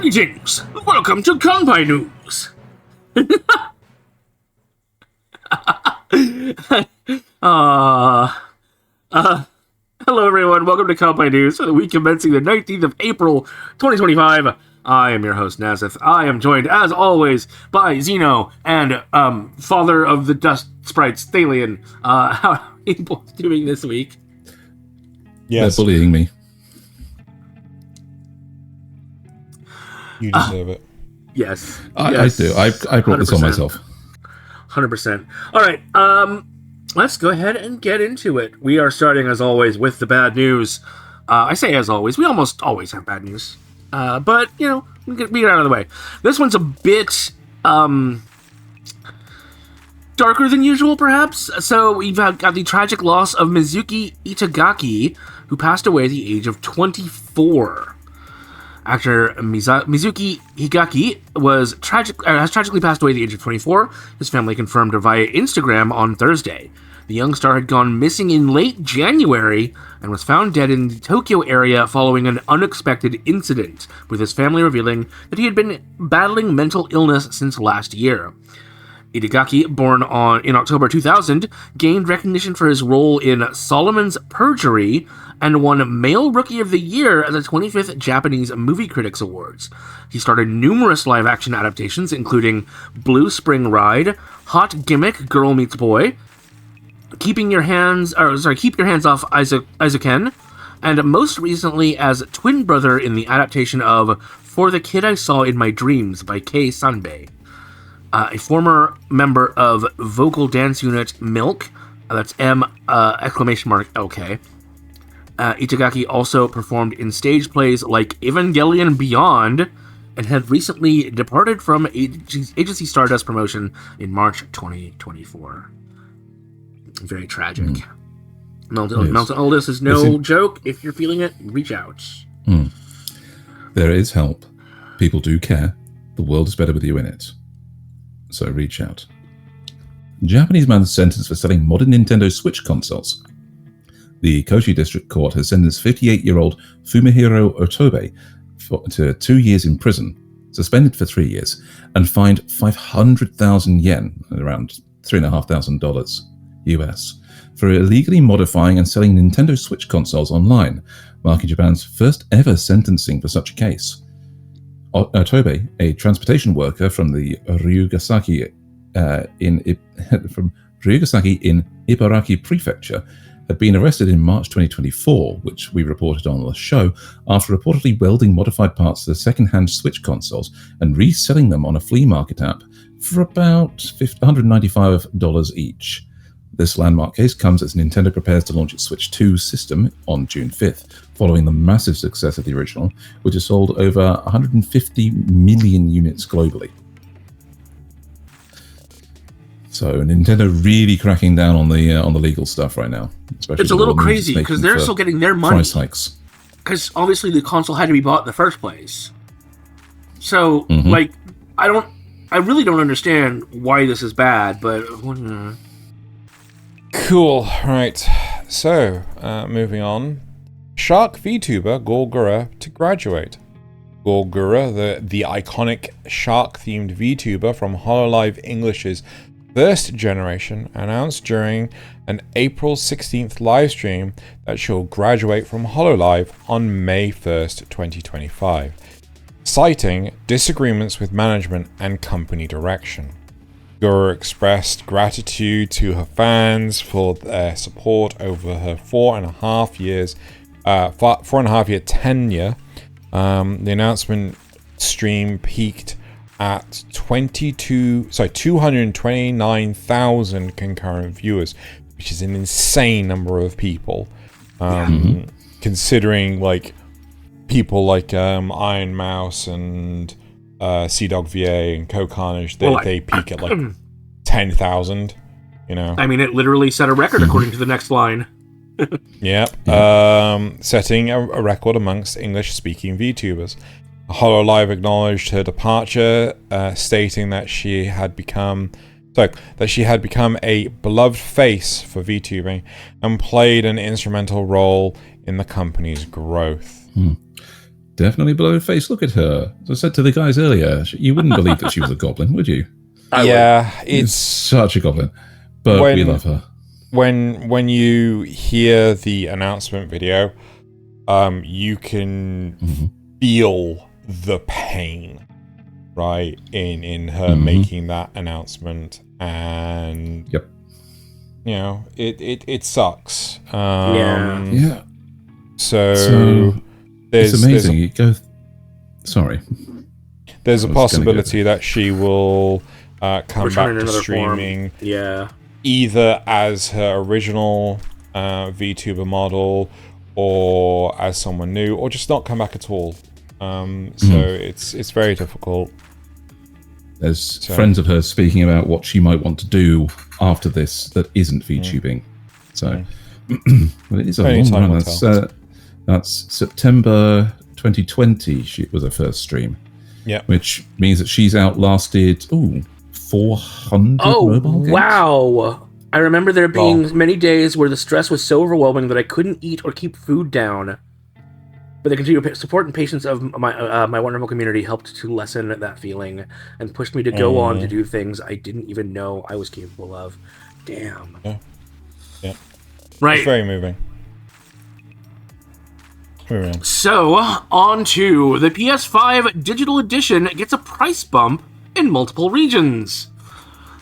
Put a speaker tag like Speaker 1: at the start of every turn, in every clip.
Speaker 1: Greetings! Welcome to Kanpai News! Hello everyone, welcome to Kanpai News for the week commencing the 19th of April, 2025. I am your host, Nasuth. I am joined, as always, by Xeno and, father of the dust sprites, Thaylien. How are you both doing this week?
Speaker 2: Yes. They're bullying me.
Speaker 3: You deserve it.
Speaker 1: Yes.
Speaker 2: I do. I brought this on myself.
Speaker 1: 100%. All right. Let's go ahead and get into it. We are starting, as always, with the bad news. I say as always. We almost always have bad news. But, you know, we get it out of the way. This one's a bit darker than usual, perhaps. So we've got the tragic loss of Mizuki Itagaki, who passed away at the age of 24. Actor Mizuki Higaki has tragically passed away at the age of 24. His family confirmed via Instagram on Thursday. The young star had gone missing in late January and was found dead in the Tokyo area following an unexpected incident, with his family revealing that he had been battling mental illness since last year. Itagaki, born in October 2000, gained recognition for his role in Solomon's Perjury and won Male Rookie of the Year at the 25th Japanese Movie Critics Awards. He started numerous live-action adaptations, including Blue Spring Ride, Hot Gimmick Girl Meets Boy, Keep Your Hands Off Izuken, and most recently as twin brother in the adaptation of For the Kid I Saw in My Dreams by Kei Sanbei. A former member of vocal dance unit Milk, that's M!LK. Itagaki also performed in stage plays like Evangelion Beyond, and had recently departed from Agency Stardust promotion in March 2024. Very tragic. Mental illness is no joke. If you're feeling it, reach out.
Speaker 2: There is help. People do care. The world is better with you in it. So reach out. Japanese man sentenced for selling modern Nintendo Switch consoles. The Kochi District Court has sentenced 58-year-old Fumihiro Otobe to 2 years in prison, suspended for 3 years, and fined 500,000 yen, around $3,500 US, for illegally modifying and selling Nintendo Switch consoles online, marking Japan's first ever sentencing for such a case. Otobe, a transportation worker from the Ryugasaki in Ibaraki Prefecture, had been arrested in March 2024, which we reported on the show, after reportedly welding modified parts to the second-hand Switch consoles and reselling them on a flea market app for about $195 each. This landmark case comes as Nintendo prepares to launch its Switch 2 system on June 5th, following the massive success of the original, which has sold over 150 million units globally. So Nintendo really cracking down on the legal stuff right now.
Speaker 1: It's a little crazy because they're still getting their money.
Speaker 2: Price hikes.
Speaker 1: Because obviously the console had to be bought in the first place. So, I really don't understand why this is bad, but...
Speaker 3: Cool. Right. So, moving on. Shark VTuber Gorgura to graduate. Gorgura, the iconic shark-themed VTuber from Hololive English's first generation, announced during an April 16th livestream that she'll graduate from Hololive on May 1st, 2025, citing disagreements with management and company direction. Gura expressed gratitude to her fans for their support over her 4.5 year tenure. The announcement stream peaked at 229,000 concurrent viewers, which is an insane number of people. Considering like people like Iron Mouse and Sea-Dog VA and Co-Carnage, they peak at like 10,000, you know.
Speaker 1: I mean, it literally set a record according to the next line.
Speaker 3: Yep. Setting a record amongst English-speaking VTubers. Hololive acknowledged her departure, stating that she had become a beloved face for VTubing and played an instrumental role in the company's growth.
Speaker 2: definitely below face. Look at her. As I said to the guys earlier, you wouldn't believe that she was a goblin, would you?
Speaker 3: It's
Speaker 2: such a goblin. But we love her.
Speaker 3: When you hear the announcement video, you can feel the pain, right, in her making that announcement, and
Speaker 2: yep,
Speaker 3: you know, it sucks.
Speaker 2: Yeah.
Speaker 3: So
Speaker 2: it's amazing. Sorry.
Speaker 3: There's a possibility that she will come back to streaming.
Speaker 1: Form. Yeah.
Speaker 3: Either as her original VTuber model, or as someone new, or just not come back at all. So it's very difficult.
Speaker 2: There's friends of hers speaking about what she might want to do after this that isn't VTubing. So, well, it is a long run. That's September 2020. She was her first stream.
Speaker 3: Yeah,
Speaker 2: which means that she's outlasted 400 mobile games.
Speaker 1: Wow! I remember there being many days where the stress was so overwhelming that I couldn't eat or keep food down. But the continued support and patience of my wonderful community helped to lessen that feeling and pushed me to go on to do things I didn't even know I was capable of. Damn.
Speaker 3: Yeah.
Speaker 1: Right.
Speaker 3: It's very moving.
Speaker 1: So, on to the PS5 Digital Edition gets a price bump in multiple regions.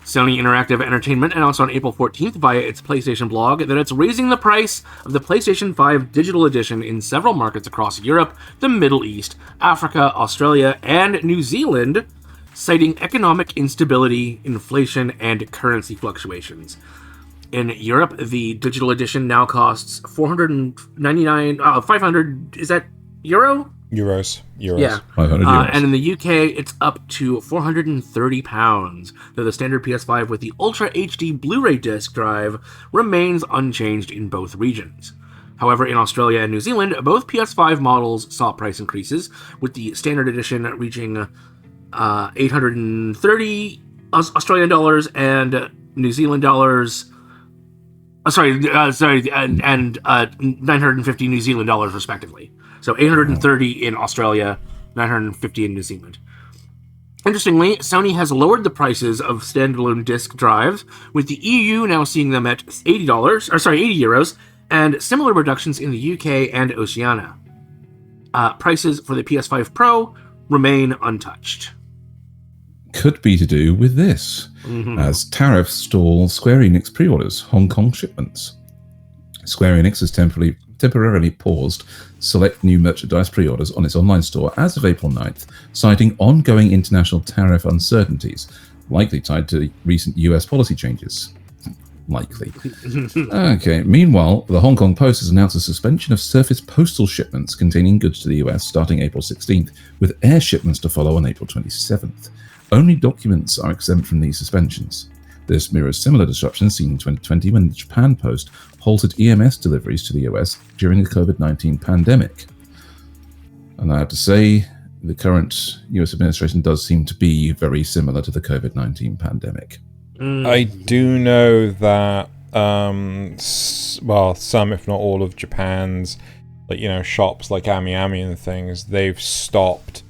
Speaker 1: Sony Interactive Entertainment announced on April 14th via its PlayStation blog that it's raising the price of the PlayStation 5 Digital Edition in several markets across Europe, the Middle East, Africa, Australia, and New Zealand, citing economic instability, inflation, and currency fluctuations. In Europe, the Digital Edition now costs 500, is that euro?
Speaker 3: Euros.
Speaker 1: Yeah.
Speaker 2: 500 euros.
Speaker 1: And in the UK, it's up to £430, though the standard PS5 with the Ultra HD Blu-ray disc drive remains unchanged in both regions. However, in Australia and New Zealand, both PS5 models saw price increases, with the standard edition reaching 830 Australian dollars and New Zealand dollars. And 950 New Zealand dollars, respectively. So 830 in Australia, 950 in New Zealand. Interestingly, Sony has lowered the prices of standalone disc drives, with the EU now seeing them at €80, and similar reductions in the UK and Oceania. Prices for the PS5 Pro remain untouched.
Speaker 2: Could be to do with this, as Tariffs stall Square Enix pre-orders Hong Kong shipments. Square Enix has temporarily paused select new merchandise pre-orders on its online store as of April 9th, citing ongoing international tariff uncertainties, likely tied to recent US policy changes. Likely. Okay, meanwhile, the Hong Kong Post has announced a suspension of surface postal shipments containing goods to the US starting April 16th, with air shipments to follow on April 27th. Only documents are exempt from these suspensions. This mirrors similar disruptions seen in 2020 when the Japan Post halted EMS deliveries to the US during the COVID-19 pandemic. And I have to say, the current US administration does seem to be very similar to the COVID-19 pandemic.
Speaker 3: I do know that, some, if not all, of Japan's, shops like Ami and things, they've stopped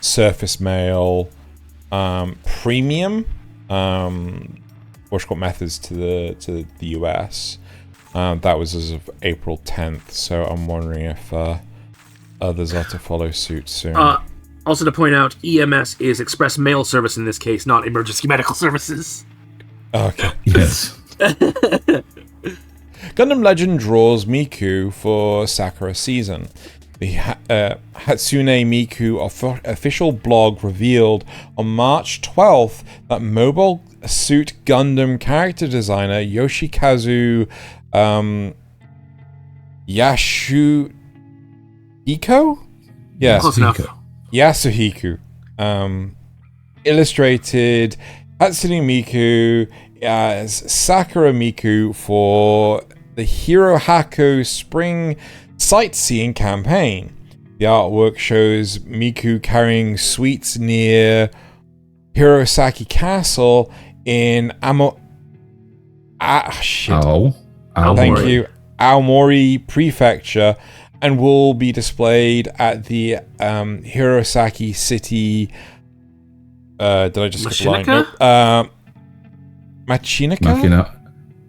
Speaker 3: surface mail premium methods to the US. That was as of April 10th, so I'm wondering if others are to follow suit soon.
Speaker 1: Also to point out, EMS is Express Mail Service in this case, not Emergency Medical Services.
Speaker 3: Okay.
Speaker 2: Yes.
Speaker 3: Gundam Legend draws Miku for Sakura season. The Hatsune Miku official blog revealed on March 12th that Mobile Suit Gundam character designer Yoshikazu Yasuhiko? Yes.
Speaker 1: Close enough.
Speaker 3: Yasuhiko illustrated Hatsune Miku as Sakura Miku for the Hirohako Spring Sightseeing campaign. The artwork shows Miku carrying sweets near Hirosaki Castle in Aomori Prefecture and will be displayed at the Hirosaki City. Did I just skip a line? Nope. Machinaka?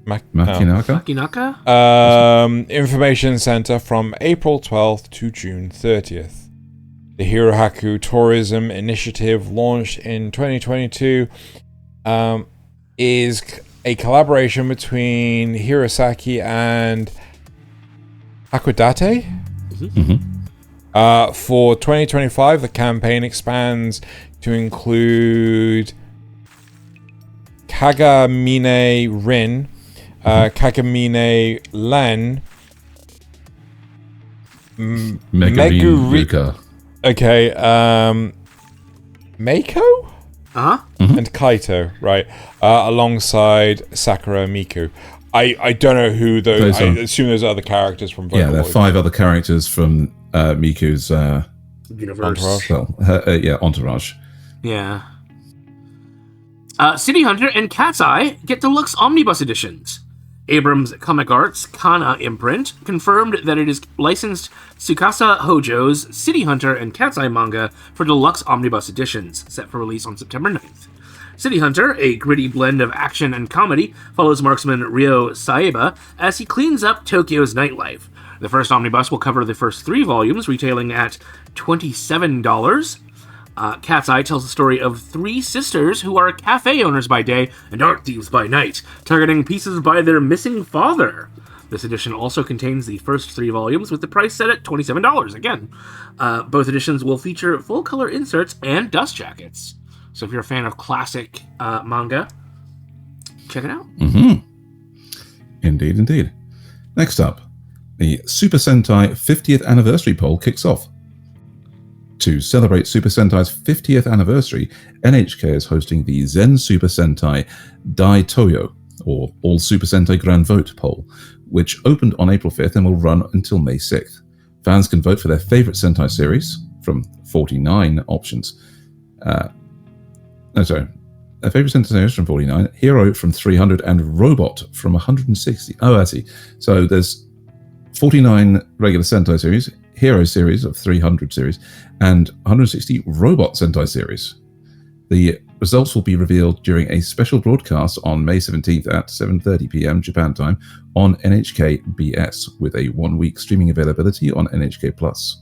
Speaker 1: Makinaka?
Speaker 3: Information Center from April 12th to June 30th. The Hirohaku Tourism Initiative, launched in 2022, is a collaboration between Hirosaki and Hakodate. For 2025, the campaign expands to include Kagamine Rin, Kagamine Len,
Speaker 2: Megurika.
Speaker 3: Okay, Meiko? And Kaito, right, alongside Sakura and Miku. I don't know who those. I assume those are other characters from.
Speaker 2: Yeah, there are 5 other characters from Miku's
Speaker 1: universe.
Speaker 3: Entourage.
Speaker 2: Well, entourage.
Speaker 1: Yeah. City Hunter and Cat's Eye get deluxe omnibus editions. Abrams Comic Arts Kana imprint confirmed that it is licensed Tsukasa Hojo's City Hunter and Cat's Eye manga for deluxe omnibus editions, set for release on September 9th. City Hunter, a gritty blend of action and comedy, follows marksman Ryo Saeba as he cleans up Tokyo's nightlife. The first omnibus will cover the first 3 volumes, retailing at $27. Cat's Eye tells the story of 3 sisters who are cafe owners by day and art thieves by night, targeting pieces by their missing father. This edition also contains the first 3 volumes, with the price set at $27 again. Both editions will feature full-color inserts and dust jackets. So if you're a fan of classic manga, check it out.
Speaker 2: Indeed. Next up, the Super Sentai 50th anniversary poll kicks off. To celebrate Super Sentai's 50th anniversary, NHK is hosting the Zen Super Sentai Dai Toyo, or All Super Sentai Grand Vote poll, which opened on April 5th and will run until May 6th. Fans can vote for their favorite Sentai series from 49 options. Their favorite Sentai series from 49, Hero from 300, and Robot from 160. Oh, I see. So there's 49 regular Sentai series, Hero series of 300 series, and 160 Robot Sentai series. The results will be revealed during a special broadcast on May 17th at 7:30 p.m. Japan time on NHK BS, with a 1-week streaming availability on NHK Plus.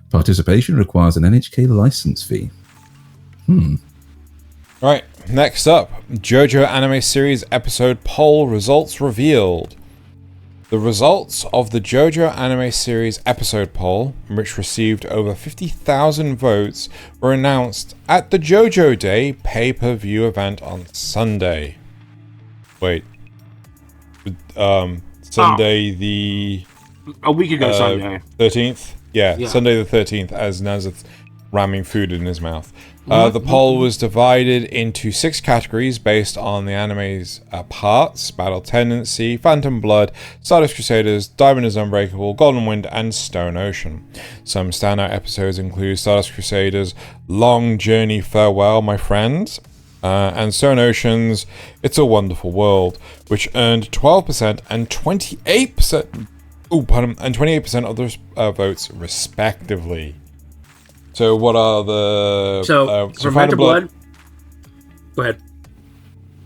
Speaker 2: Participation requires an NHK license fee.
Speaker 3: Right, next up, JoJo anime series episode poll results revealed. The results of the JoJo anime series episode poll, which received over 50,000 votes, were announced at the JoJo Day pay-per-view event on Sunday. Wait. Sunday
Speaker 1: a week ago Sunday.
Speaker 3: 13th? Yeah, Sunday the 13th, as Nasuth ramming food in his mouth. The poll was divided into 6 categories based on the anime's parts: Battle Tendency, Phantom Blood, Stardust Crusaders, Diamond is Unbreakable, Golden Wind, and Stone Ocean. Some standout episodes include Stardust Crusaders' Long Journey Farewell, My Friends, and Stone Ocean's It's a Wonderful World, which earned 12% and 28%. And 28% of the votes, respectively. So what are the...
Speaker 1: from Phantom Blood... Go ahead.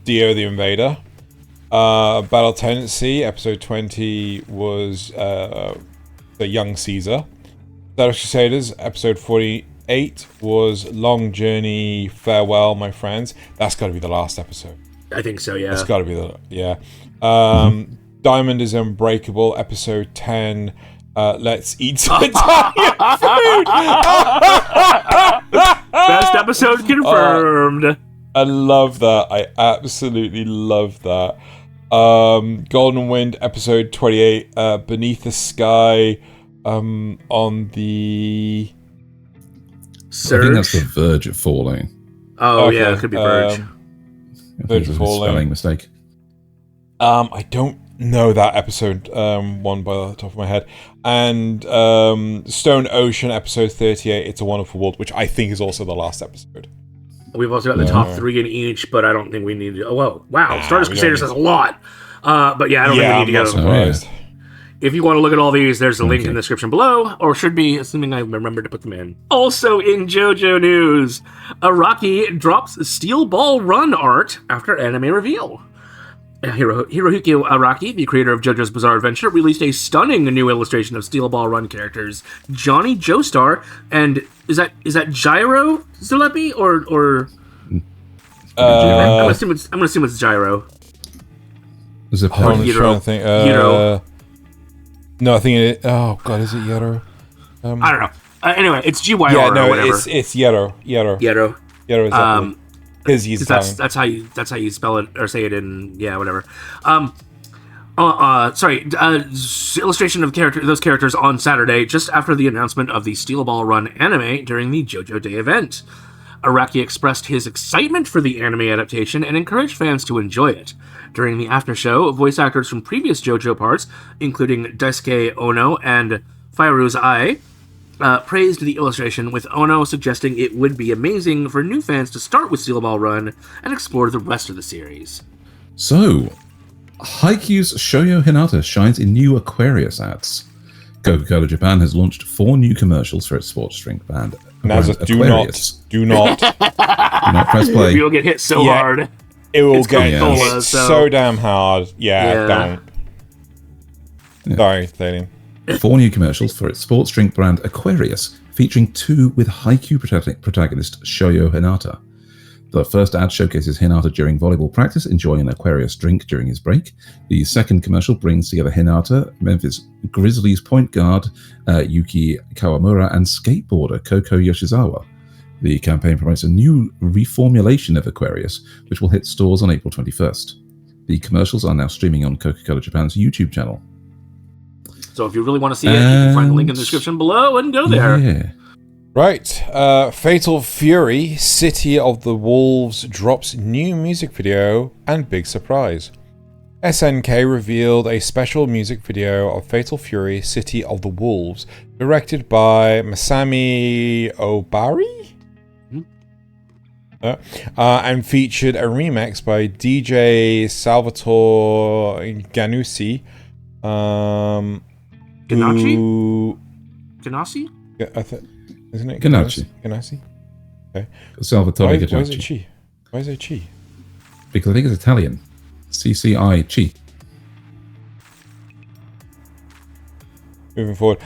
Speaker 3: Dio the Invader. Battle Tendency, episode 20 was the Young Caesar. Stardust Crusaders, episode 48 was Long Journey Farewell, My Friends. That's got to be the last episode.
Speaker 1: I think so, yeah.
Speaker 3: That's got to be the... Yeah. Diamond is Unbreakable, episode 10... Let's eat some Italian food!
Speaker 1: Best episode confirmed.
Speaker 3: I love that. I absolutely love that. Golden Wind, episode 28, Beneath the Sky, on the...
Speaker 1: Surge?
Speaker 2: I think that's the Verge of Falling.
Speaker 1: Oh, okay. Yeah, it could be Verge.
Speaker 3: Verge of Falling.
Speaker 2: Spelling mistake.
Speaker 3: I don't know that episode one by the top of my head. And Stone Ocean, episode 38, It's a Wonderful World, which I think is also the last episode.
Speaker 1: We've also got the top 3 in each, but I don't think we need to... Oh, wow. Stardust Crusaders has a lot. But yeah, I don't think we need to go...
Speaker 3: Surprised.
Speaker 1: If you want to look at all these, there's a link in
Speaker 2: Okay.
Speaker 1: the description below, or should be, assuming I remember to put them in. Also in JoJo news, Araki drops Steel Ball Run art after anime reveal. Hirohiko Araki, the creator of JoJo's Bizarre Adventure, released a stunning new illustration of Steel Ball Run characters Johnny Joestar and is that Gyro Zulepi or I'm gonna assume it's Gyro.
Speaker 2: There's a
Speaker 3: I'm trying
Speaker 1: Yeeture.
Speaker 3: to think.
Speaker 1: Yeeture.
Speaker 3: No, I think it. Oh God, is it Yeeture?
Speaker 1: I don't know. Anyway, it's GYR
Speaker 3: Yeah, no,
Speaker 1: or whatever.
Speaker 3: it's Yeeture.
Speaker 1: Yeeture.
Speaker 3: Exactly. Because he's Italian.
Speaker 1: That's how you spell it or say it in whatever. Illustration of those characters on Saturday, just after the announcement of the Steel Ball Run anime during the JoJo Day event. Araki expressed his excitement for the anime adaptation and encouraged fans to enjoy it. During the after show, voice actors from previous JoJo parts, including Daisuke Ono and Fairu's Ai, praised the illustration, with Ono suggesting it would be amazing for new fans to start with Steel Ball Run and explore the rest of the series.
Speaker 2: So, Haikyuu's Shoyo Hinata shines in new Aquarius ads. Coca-Cola Japan has launched 4 new commercials for its sports drink brand.
Speaker 3: Nasuth, do not
Speaker 2: Do not press play.
Speaker 1: You'll get hit so
Speaker 3: Yeah.
Speaker 1: hard.
Speaker 3: It will
Speaker 1: It's
Speaker 3: get
Speaker 1: Coca-Cola,
Speaker 3: hit
Speaker 1: so-
Speaker 3: so damn hard. Yeah.
Speaker 1: Yeah.
Speaker 3: Don't. Sorry, Thaylien.
Speaker 2: 4 new commercials for its sports drink brand Aquarius, featuring 2 with Haikyu protagonist Shoyo Hinata. The first ad showcases Hinata during volleyball practice, enjoying an Aquarius drink during his break. The second commercial brings together Hinata, Memphis Grizzlies point guard Yuki Kawamura, and skateboarder Koko Yoshizawa. The campaign promotes a new reformulation of Aquarius, which will hit stores on April 21st. The commercials are now streaming on Coca-Cola Japan's YouTube channel.
Speaker 1: So if you really want to see it, you can find the link in the description below and go there.
Speaker 2: Yeah.
Speaker 3: Right. Fatal Fury, City of the Wolves drops new music video and big surprise. SNK revealed a special music video of Fatal Fury, City of the Wolves, directed by Masami Obari? And featured a remix by DJ Salvatore Ganussi.
Speaker 1: Ganassi?
Speaker 3: Isn't it
Speaker 2: Ganassi.
Speaker 3: Ganassi?
Speaker 2: Salvatore
Speaker 3: Why is it
Speaker 2: Gagacci.
Speaker 3: chi? Why is it chi?
Speaker 2: Because I think it's Italian. CCI Chi.
Speaker 3: Moving forward.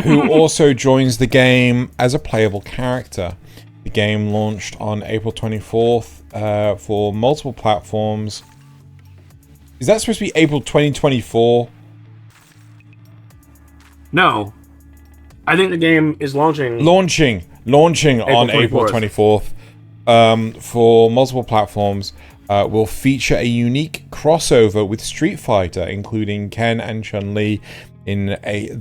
Speaker 3: Who also joins the game as a playable character. The game launched on April 24th for multiple platforms. Is that supposed to be April 2024?
Speaker 1: No. I think the game is launching.
Speaker 3: Launching on April 24th for multiple platforms. Will feature a unique crossover with Street Fighter, including Ken and Chun-Li in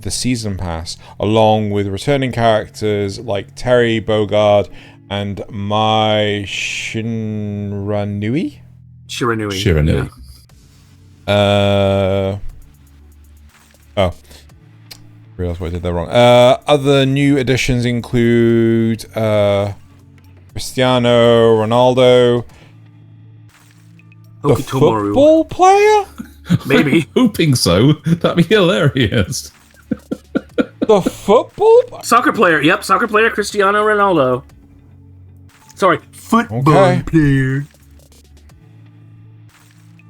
Speaker 3: the season pass, along with returning characters like Terry Bogard and Mai Shiranui.
Speaker 2: Shiranui.
Speaker 3: Realized why I did that wrong. Other new additions include Cristiano Ronaldo, the
Speaker 1: Okitomaru.
Speaker 3: football player,
Speaker 1: Maybe.
Speaker 2: Hoping so. That'd be hilarious.
Speaker 3: the football.
Speaker 1: Soccer player. Yep, soccer player Cristiano Ronaldo. Sorry, football
Speaker 3: Okay.
Speaker 1: player.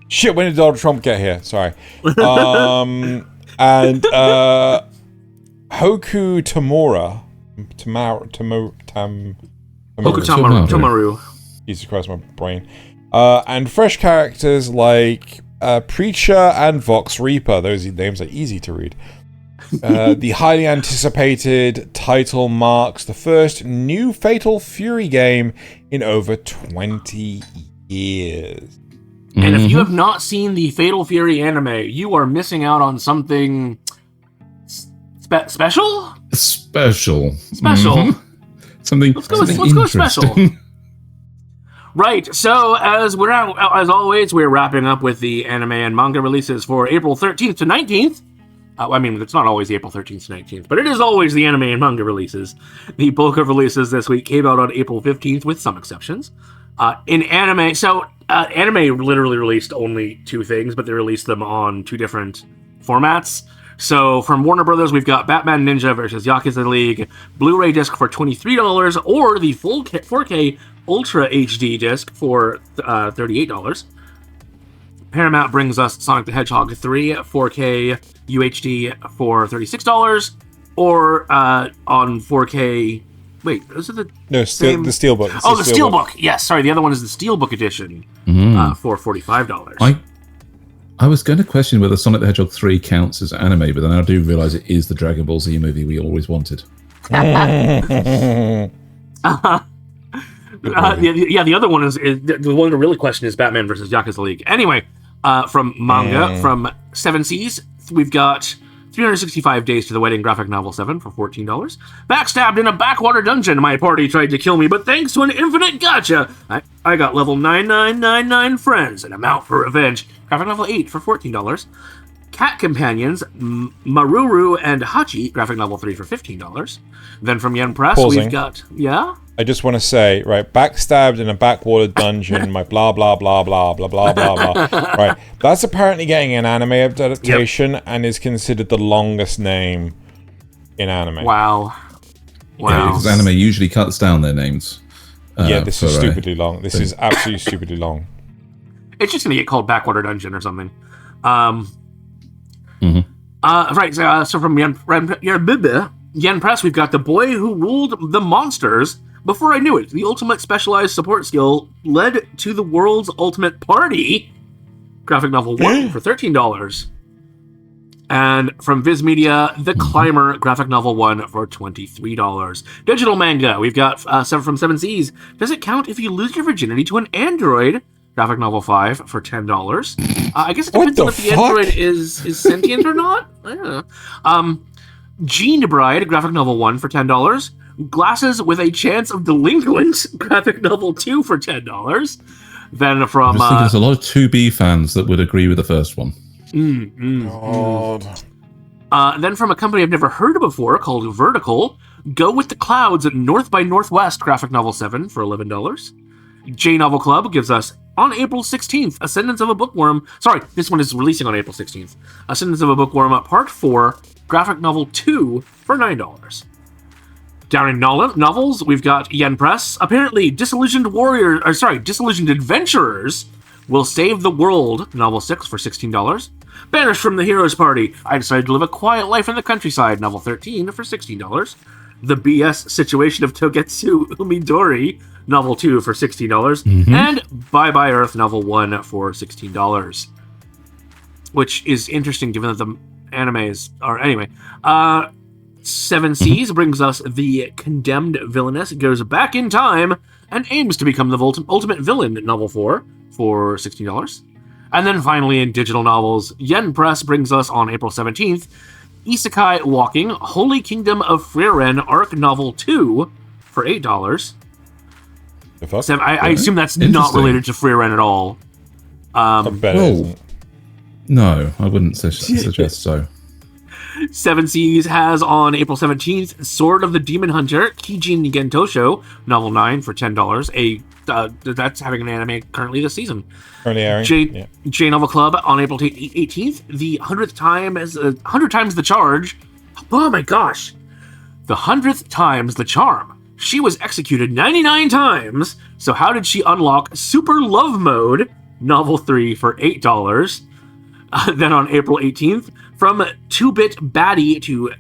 Speaker 3: Shit, when did Donald Trump get here? Sorry. And Hoku Tamura.
Speaker 1: Tomaru.
Speaker 3: Jesus Christ, my brain. And fresh characters like Preacher and Vox Reaper. Those names are easy to read. The highly anticipated title marks the first new Fatal Fury game in over 20 years.
Speaker 1: And if you have not seen the Fatal Fury anime, you are missing out on something special?
Speaker 2: Special.
Speaker 1: Special.
Speaker 2: Something.
Speaker 1: Let's go
Speaker 2: something
Speaker 1: special.
Speaker 2: interesting.
Speaker 1: Right, so as always, we're wrapping up with the anime and manga releases for April 13th to 19th. It's not always the April 13th to 19th, but it is always the anime and manga releases. The bulk of releases this week came out on April 15th, with some exceptions. In anime, anime literally released only 2 things, but they released them on 2 different formats. So from Warner Brothers, we've got Batman Ninja versus Yakuza League, Blu-ray disc for $23, or the full 4K Ultra HD disc for $38. Paramount brings us Sonic the Hedgehog 3 4K UHD for $36, or on 4K. Wait, those are the
Speaker 3: No,
Speaker 1: same...
Speaker 3: the Steelbook.
Speaker 1: Oh, the Steelbook. Yes, sorry. The other one is the Steelbook edition for $45.
Speaker 2: I was going to question whether Sonic the Hedgehog 3 counts as anime, but then I do realise it is the Dragon Ball Z movie we always wanted.
Speaker 1: The other one is the one to really question is Batman versus Yakuza League. Anyway, from manga, from Seven Seas, we've got 365 Days to the Wedding graphic novel 7 for $14. Backstabbed in a backwater dungeon. My party tried to kill me, but thanks to an infinite gotcha, I got level 9999 friends and I'm out for revenge. Graphic novel 8 for $14. Cat Companions, Maruru and Hachi, graphic novel 3 for $15. Then from Yen Press, we've got... Yeah?
Speaker 3: I just want to say, right, backstabbed in a backwater dungeon, my blah, blah, blah, blah, blah, blah, blah, blah. Right, that's apparently getting an anime adaptation and is considered the longest name in anime.
Speaker 1: Wow.
Speaker 2: Yeah, because anime usually cuts down their names.
Speaker 3: This is stupidly long. This is absolutely stupidly long.
Speaker 1: It's just going to get called Backwater Dungeon or something. Right, so from Yen Press, we've got The Boy Who Ruled the Monsters. Before I knew it, the ultimate specialized support skill led to the world's ultimate party. Graphic novel 1 for $13. And from Viz Media, The Climber, graphic novel 1 for $23. Digital manga, we've got from Seven Seas. Does it count if you lose your virginity to an android? Graphic novel 5 for $10. I guess it depends on if the android is sentient or not. I don't know. Gene Bride, graphic novel 1 for $10. Glasses with a Chance of Delinquent, graphic novel 2 for $10. Then from... I
Speaker 2: think there's a lot of 2B fans that would agree with the first one.
Speaker 1: Then from a company I've never heard of before called Vertical, Go With the Clouds at North by Northwest, graphic novel 7 for $11. J Novel Club gives us, on April 16th, Ascendance of a Bookworm. Sorry, this one is releasing on April 16th. Ascendance of a Bookworm, Part 4, graphic novel 2 for $9. Down in novels, we've got Yen Press. Apparently, Disillusioned Adventurers will save the world, novel 6 for $16. Banished from the Heroes Party, I decided to live a quiet life in the countryside, novel 13 for $16. The BS Situation of Togetsu Umidori, novel 2 for $16. And Bye Bye Earth, novel 1 for $16. Which is interesting given that the animes are... Anyway, Seven Seas brings us The Condemned Villainess, goes back in time and aims to become the ultimate villain, novel 4 for $16. And then finally in digital novels, Yen Press brings us on April 17th, Isekai Walking, Holy Kingdom of Frieren, Arc Novel 2 for $8.
Speaker 3: The fuck?
Speaker 1: I assume that's not related to Frieren at all.
Speaker 3: I bet it isn't.
Speaker 2: No, I wouldn't suggest so.
Speaker 1: Seven Seas has on April 17th, Sword of the Demon Hunter, Kijin Gentosho, novel 9 for $10. That's having an anime currently this season.
Speaker 3: Currently airing.
Speaker 1: J Novel Club on April 18th, the 100th time as 100 times the charge. Oh my gosh. The 100th time's the charm. She was executed 99 times. So how did she unlock Super Love Mode, novel 3 for $8? Then on April 18th, from 2-bit baddie to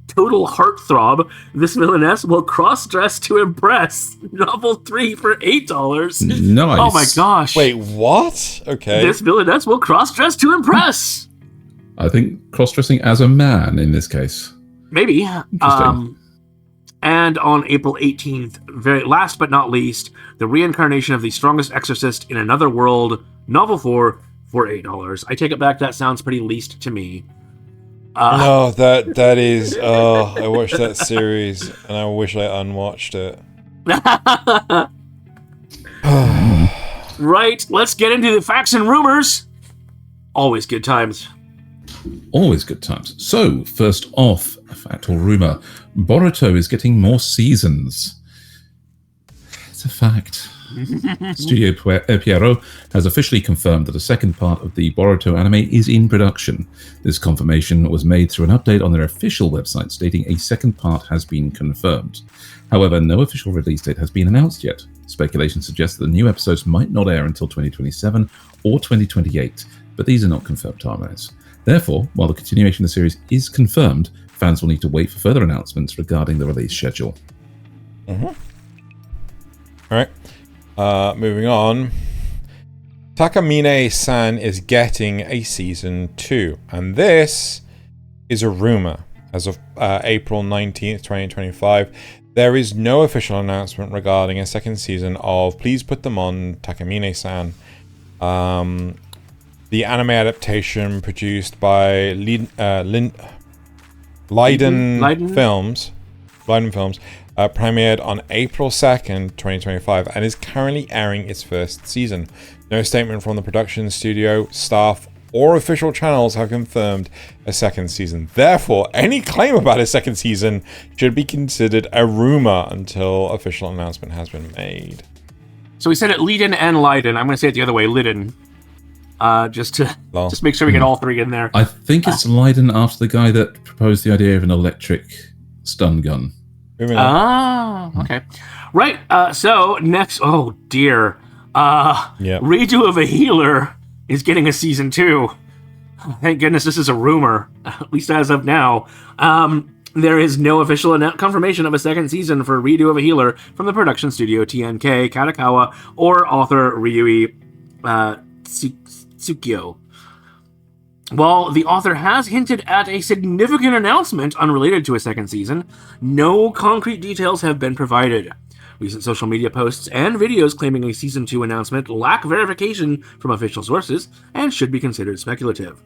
Speaker 1: total heartthrob, this villainess will cross-dress to impress, novel 3 for $8.
Speaker 2: Nice.
Speaker 1: Oh my gosh.
Speaker 3: Wait, what? Okay.
Speaker 1: This villainess will cross-dress to impress.
Speaker 2: I think cross-dressing as a man in this case.
Speaker 1: Maybe.
Speaker 2: Interesting.
Speaker 1: And on April 18th, very last but not least, the reincarnation of the strongest exorcist in another world, novel 4 for $8. I take it back, that sounds pretty least to me.
Speaker 3: No, that is... I watched that series, and I wish I unwatched it.
Speaker 1: Right, let's get into the facts and rumors. Always good times.
Speaker 2: Always good times. So, first off, a fact or rumor. Boruto is getting more seasons. It's a fact. Studio Pierrot has officially confirmed that a second part of the Boruto anime is in production. This confirmation was made through an update on their official website stating a second part has been confirmed. However, no official release date has been announced yet. Speculation suggests that the new episodes might not air until 2027 or 2028, but these are not confirmed timelines. Therefore, while the continuation of the series is confirmed, fans will need to wait for further announcements regarding the release schedule.
Speaker 3: Alright. Moving on. Takamine-san is getting a season 2, and this is a rumor. As of April 19th, 2025, there is no official announcement regarding a second season of Please Put Them On, Takamine-san. The anime adaptation produced by Leiden Films premiered on April 2nd, 2025, and is currently airing its first season. No statement from the production studio, staff, or official channels have confirmed a second season. Therefore, any claim about a second season should be considered a rumor until official announcement has been made.
Speaker 1: So we said it Leiden and Leiden. I'm going to say it the other way, Leiden. Just make sure we get all three in there.
Speaker 2: I think it's Leiden after the guy that proposed the idea of an electric stun gun.
Speaker 1: Okay. Right. So next, oh dear. Redo of a Healer is getting a season 2. Thank goodness this is a rumor, at least as of now. There is no official confirmation of a second season for Redo of a Healer from the production studio TNK, Katakawa, or author Ryui Tsukio. While the author has hinted at a significant announcement unrelated to a second season, no concrete details have been provided. Recent social media posts and videos claiming a Season 2 announcement lack verification from official sources and should be considered speculative.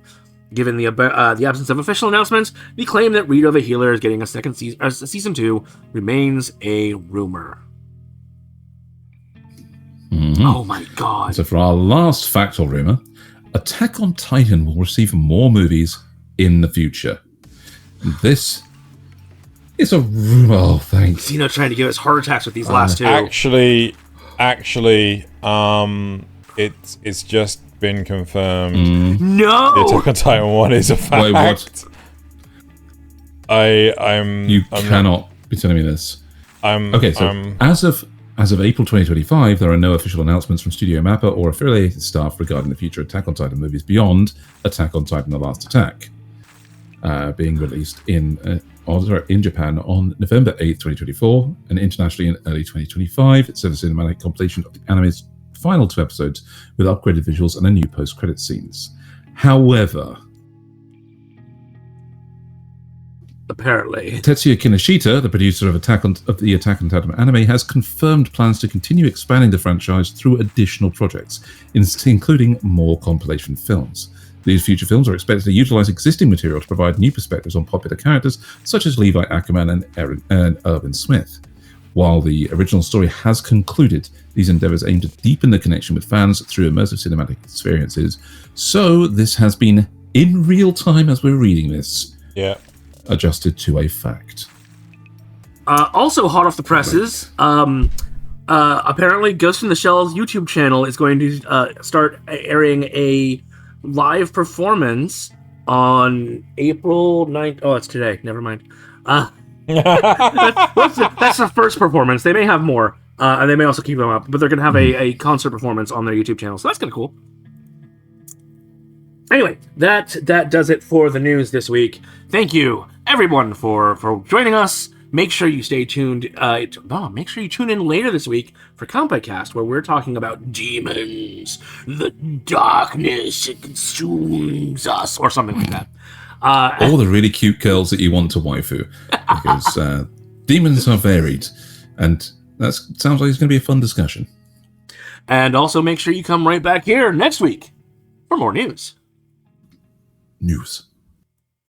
Speaker 1: Given the absence of official announcements, the claim that Redo the Healer is getting a Season 2 remains a rumor. Oh my god.
Speaker 2: So for our last factual rumor, Attack on Titan will receive more movies in the future. This is a rumor. Oh, thanks.
Speaker 1: Xeno trying to give us heart attacks with these last two.
Speaker 3: Actually, it's just been confirmed.
Speaker 1: No!
Speaker 3: The Attack on Titan 1 is a fact.
Speaker 2: Wait, what? You cannot be telling me this. As of April 2025, there are no official announcements from Studio Mappa or affiliated staff regarding the future Attack on Titan movies beyond Attack on Titan: The Last Attack, being released in Japan on November 8th, 2024, and internationally in early 2025. It's a cinematic compilation of the anime's final 2 episodes with upgraded visuals and a new post-credit scenes. However,
Speaker 1: apparently,
Speaker 2: Tetsuya Kinoshita, the producer of the Attack on Titan anime, has confirmed plans to continue expanding the franchise through additional projects, including more compilation films. These future films are expected to utilize existing material to provide new perspectives on popular characters such as Levi Ackerman and Irvin Smith. While the original story has concluded, these endeavors aim to deepen the connection with fans through immersive cinematic experiences. So this has been in real time as we're reading this.
Speaker 3: Yeah.
Speaker 2: Adjusted to a fact.
Speaker 1: Also hot off the presses, apparently Ghost in the Shell's YouTube channel is going to start airing a live performance on April 9th. Oh, it's today. Never mind. That's the first performance. They may have more, and they may also keep them up, but they're going to have a concert performance on their YouTube channel, so that's kind of cool. Anyway, that does it for the news this week. Thank you, everyone, for joining us. Make sure you stay tuned. Make sure you tune in later this week for Kanpai Cast, where we're talking about demons, the darkness that consumes us, or something like that.
Speaker 2: All the really cute girls that you want to waifu, because demons are varied, and that sounds like it's going to be a fun discussion.
Speaker 1: And also make sure you come right back here next week for more news.
Speaker 2: News.